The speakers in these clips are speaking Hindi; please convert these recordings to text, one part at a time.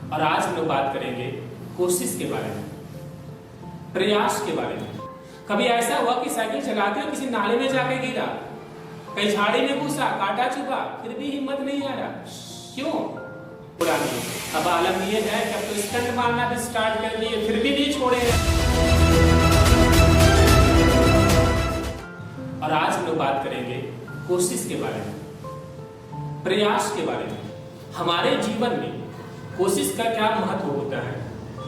और आज हम लोग बात करेंगे कोशिश के बारे में, प्रयास के बारे में। कभी ऐसा हुआ कि साइकिल चलाते हो किसी नाले में जाके गिरा, कहीं झाड़ी में घुसा, कांटा चुभा, फिर भी हिम्मत नहीं आ रहा, क्यों? बुरा नहीं। अब आलम ये है कि अब तो स्टंट मारना भी स्टार्ट कर दिए, फिर भी नहीं छोड़े। और आज हम लोग बात करेंगे कोशिश के बारे में, प्रयास के बारे में। हमारे जीवन में कोशिश का क्या महत्व होता है,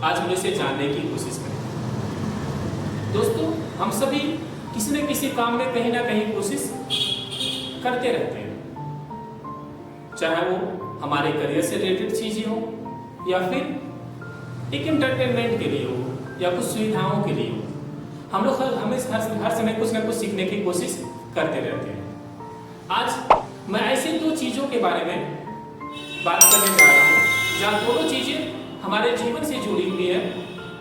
आज हम इसे जानने की कोशिश करेंगे। दोस्तों, हम सभी किसी न किसी काम में कहीं ना कहीं कोशिश करते रहते हैं, चाहे वो हमारे करियर से रिलेटेड चीजें हो या फिर एक एंटरटेनमेंट के लिए हो या कुछ सुविधाओं के लिए हो। हम लोग हमें हर समय कुछ ना कुछ सीखने की कोशिश करते रहते हैं। आज मैं ऐसी दो चीजों के बारे में बात करने जा रहा हूँ जहाँ दोनों चीजें हमारे जीवन से जुड़ी हुई है।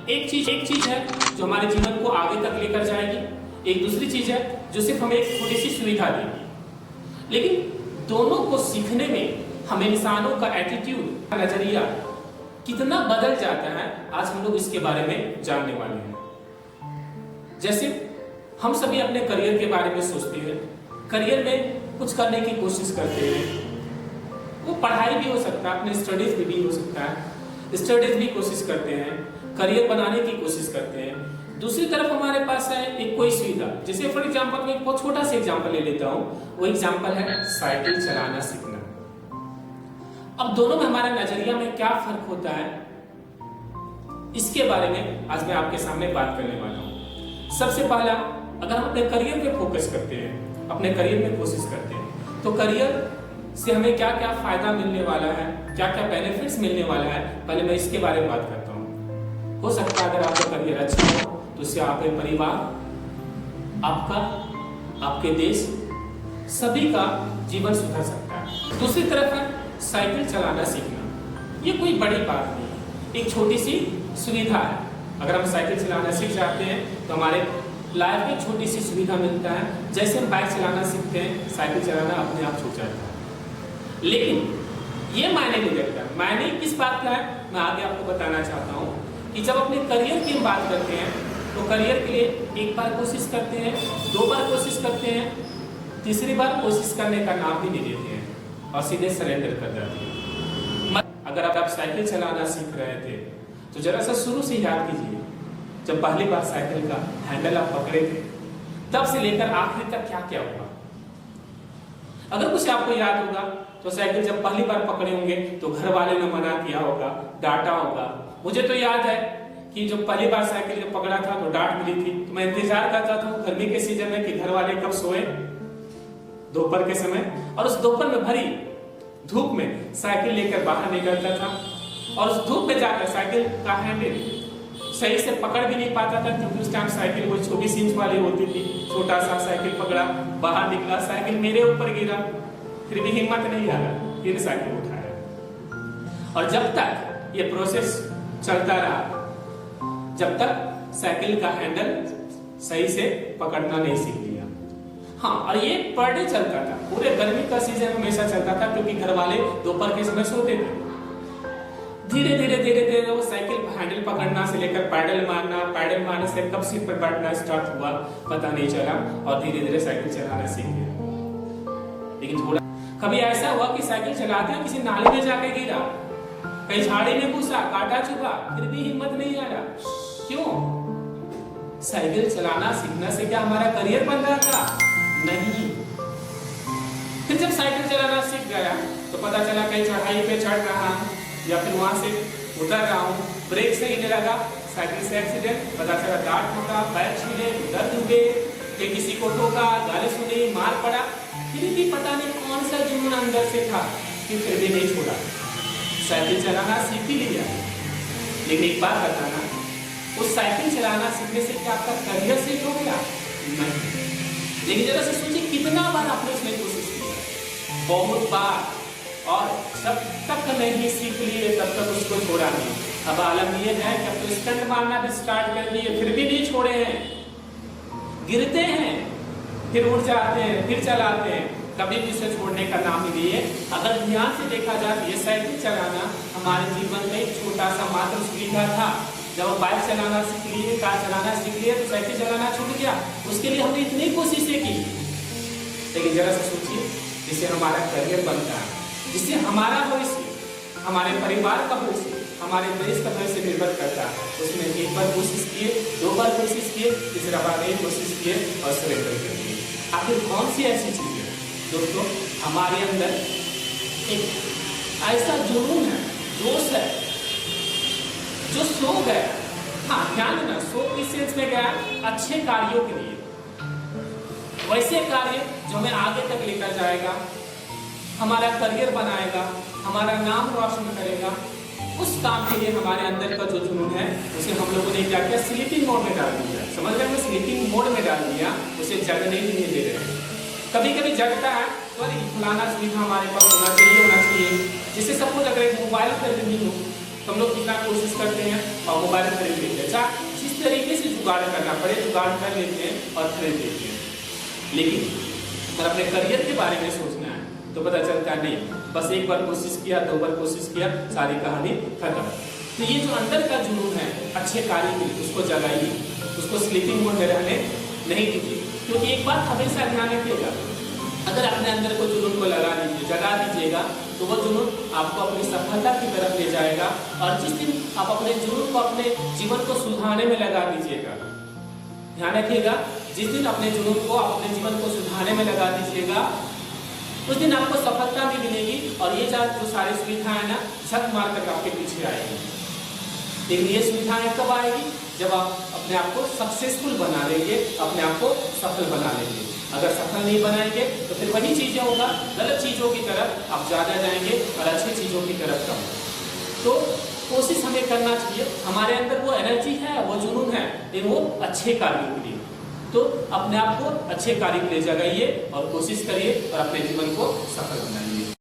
एक चीज है जो हमारे जीवन को आगे तक लेकर जाएगी, एक दूसरी चीज है जो सिर्फ हमें एक छोटी सी सुविधा देगी। लेकिन दोनों को सीखने में हम इंसानों का एटीट्यूड, नजरिया कितना बदल जाता है, आज हम लोग इसके बारे में जानने वाले हैं। जैसे हम सभी अपने करियर के बारे में सोचते हैं, करियर में कुछ करने की कोशिश करते हैं। वो पढ़ाई भी हो सकता है, अपने स्टडीज भी हो सकता है, स्टडीज भी कोशिश करते हैं, करियर बनाने की कोशिश करते हैं। दूसरी तरफ हमारे पास है एक कोई सुविधा, जैसे फॉर एग्जांपल मैं एक बहुत छोटा सा एग्जांपल ले लेता हूँ। वो एग्जांपल है साइकिल चलाना सीखना। अब दोनों में हमारे नजरिया में क्या फर्क होता है, इसके बारे में आज मैं आपके सामने बात करने वाला हूँ। सबसे पहला, अगर हम अपने करियर पे फोकस करते हैं, अपने करियर में कोशिश करते हैं, तो करियर से हमें क्या क्या फायदा मिलने वाला है, क्या क्या बेनिफिट्स मिलने वाला है, पहले मैं इसके बारे में बात करता हूँ। हो सकता है अगर आपका करियर अच्छा हो तो इससे आपके परिवार, आपका, आपके देश, सभी का जीवन सुधर सकता है। दूसरी तरफ है साइकिल चलाना सीखना। ये कोई बड़ी बात नहीं, एक छोटी सी सुविधा है। अगर हम साइकिल चलाना सीख जाते हैं तो हमारे लाइफ में छोटी सी सुविधा मिलता है। जैसे हम बाइक चलाना सीखते हैं, साइकिल चलाना अपने आप छूट जाता है। लेकिन ये मायने नहीं रखता। मायने किस बात का है, मैं आगे आपको बताना चाहता हूँ कि जब अपने करियर की बात करते हैं तो करियर के लिए एक बार कोशिश करते हैं, दो बार कोशिश करते हैं, तीसरी बार कोशिश करने का नाम भी नहीं देते हैं और सीधे सरेंडर कर जाते हैं। अगर आप साइकिल चलाना सीख रहे थे तो जरा सा शुरू से याद कीजिए, जब पहली बार साइकिल का हैंडल आप पकड़े थे, तब से लेकर आखिरी तक क्या क्या हुआ। अगर कुछ आपको याद होगा तो साइकिल जब पहली बार पकड़े होंगे तो घर वाले ने मना किया होगा, डांटा होगा। मुझे तो याद है कि जब पहली बार साइकिल जब पकड़ा था तो डांट मिली थी, तो मैं इंतजार करता था गर्मी के सीजन में कि घर वाले कब सोए, दोपहर के समय। और उस दोपहर में भरी धूप में साइकिल लेकर बाहर निकलता था और उस धूप में जाकर साइकिल का हैंडल सही से पकड़ भी नहीं पाता था, क्योंकि उस टाइम साइकिल वो 24 इंच वाली होती थी। छोटा सा साइकिल पकड़ा, बाहर निकला, साइकिल मेरे ऊपर गिरा, फिर भी हिम्मत नहीं आ रहा, फिर साइकिल उठाया। और जब तक ये प्रोसेस चलता रहा, जब तक साइकिल का हैंडल सही से पकड़ना नहीं सीख लिया। हाँ, और ये पर डे चलता था, पूरे गर्मी का सीजन हमेशा चलता था, क्योंकि घर वाले दोपहर के समय सोते थे। धीरे धीरे वो साइकिल हैंडल पकड़ना से लेकर पैडल मारने से कब सीट पर बैठना स्टार्ट हुआ पता नहीं चला, और धीरे धीरे साइकिल चलाना सीख गया। लेकिन थोड़ा कभी ऐसा हुआ कि साइकिल चलाते हुए किसी नाले में जाके गिरा, कहीं झाड़ी में घुसा, कांटा चुभा, फिर भी हिम्मत नहीं आ रहा, क्यों? साइकिल चलाना सीखने से क्या हमारा करियर बन रहा था? नहीं। फिर जब साइकिल चलाना सीख गया तो पता चला कहीं चढ़ाई पे चढ़ रहा हूं या फिर वहां से उतर रहा हूं, ब्रेक से हिलने लगा, साइकिल से एक्सीडेंट, पता चला दांत टूटा, पैर छीले, दर्द हुए, किसी को ठोका, गाली सुनी, मार पड़ा, फिर भी पता नहीं कौन सा जुनून अंदर से था कि फिर भी नहीं छोड़ा, साइकिल चलाना सीख ही लिया। लेकिन एक बात बताना, उस साइकिल चलाना सीखने से क्या आपका करियर से हो गया? नहीं। लेकिन जरा से सोचिए, कितना बार आपने उसमें कोशिश की? बहुत बार। और जब तक नहीं सीख लिए तब तक उसको छोड़ा नहीं। अब आलम ये है कि अब तो स्टंट मारना भी स्टार्ट कर दिए, फिर भी नहीं छोड़े हैं। गिरते हैं, फिर उठ जाते हैं, फिर चलाते हैं, कभी भी इसे छोड़ने का नाम नहीं लिए। अगर ध्यान से देखा जाए ये साइकिल चलाना हमारे जीवन में एक छोटा सा मात्र सुविधा था। जब हम बाइक चलाना सीख लिए, कार चलाना सीख लिए, तो साइकिल चलाना छूट गया। उसके लिए हमने इतनी कोशिशें की, लेकिन जरा सा सोचिए, जिससे हमारा करियर बनता है, जिससे हमारा भविष्य, हमारे परिवार का भविष्य, हमारे देश का भविष्य निर्भर करता है, उसमें एक बार कोशिश किए, 2 बार कोशिश किए, तीसरा बार एक कोशिश किए और सरेंडर कर दिए। आखिर कौन सी ऐसी चीज है दोस्तों हमारे अंदर एक ऐसा जुनून है, जोश है, जो सो गया। हाँ, ध्यान देना, सो किस सेंस में गया? अच्छे कार्यों के लिए, वैसे कार्य जो हमें आगे तक लेकर जाएगा, हमारा करियर बनाएगा, हमारा नाम रोशन करेगा। उस काम के लिए हमारे अंदर का जो जुनून है उसे हम लोगों ने क्या किया? स्लीपिंग मोड में डाल दिया। समझ रहे हैं? स्लीपिंग मोड में डाल दिया, उसे जगने ही नहीं दे रहे हैं। कभी कभी जगता है तो अरे फलाना सुविधा हमारे पास होना चाहिए। जैसे सपोज अगर एक मोबाइल खरीदनी हो तो हम लोग कितना कोशिश करते हैं और मोबाइल खरीद लेते हैं। अच्छा, जिस तरीके से जुगाड़ करना पड़े जुगाड़ कर लेते हैं और खरीद लेते हैं। लेकिन अगर अपने करियर के बारे में सोचना है तो पता चलता नहीं, बस एक बार कोशिश किया, 2 बार कोशिश किया, सारी कहानी खत्म। तो ये जो अंदर का जुनून है अच्छे कार्य के लिए, उसको जगाइए, उसको स्लीपिंग मोड में रहने नहीं दीजिए। क्योंकि एक बात हमेशा ध्यान रखिएगा, अगर अपने अंदर को जुनून को लगा दीजिए, जगा दीजिएगा, तो वो जुनून आपको अपनी सफलता की तरफ ले जाएगा। और जिस दिन आप अपने जुनून को अपने जीवन को सुधारने में लगा दीजिएगा, ध्यान रखिएगा, जिस दिन अपने जुनून को अपने जीवन को सुधारने में लगा दीजिएगा, उस दिन आपको सफलता भी मिलेगी। और ये जो सारी सुविधाएं ना छत मार कर आपके पीछे आएगी। लेकिन ये सुविधाएं कब आएगी? जब आप अपने आप को सक्सेसफुल बना लेंगे, अपने आप को सफल बना लेंगे। अगर सफल नहीं बनाएंगे तो फिर वही चीजें होगा, गलत चीजों की तरफ आप ज्यादा जाएंगे और अच्छी चीजों की तरफ कम। तो कोशिश हमें करना चाहिए, हमारे अंदर वो एनर्जी है, वो जुनून है, लेकिन वो अच्छे कार्यों के लिए। तो अपने आप को अच्छे कार्य के लिए जगाइए और कोशिश करिए और अपने जीवन को सफल बनाइए।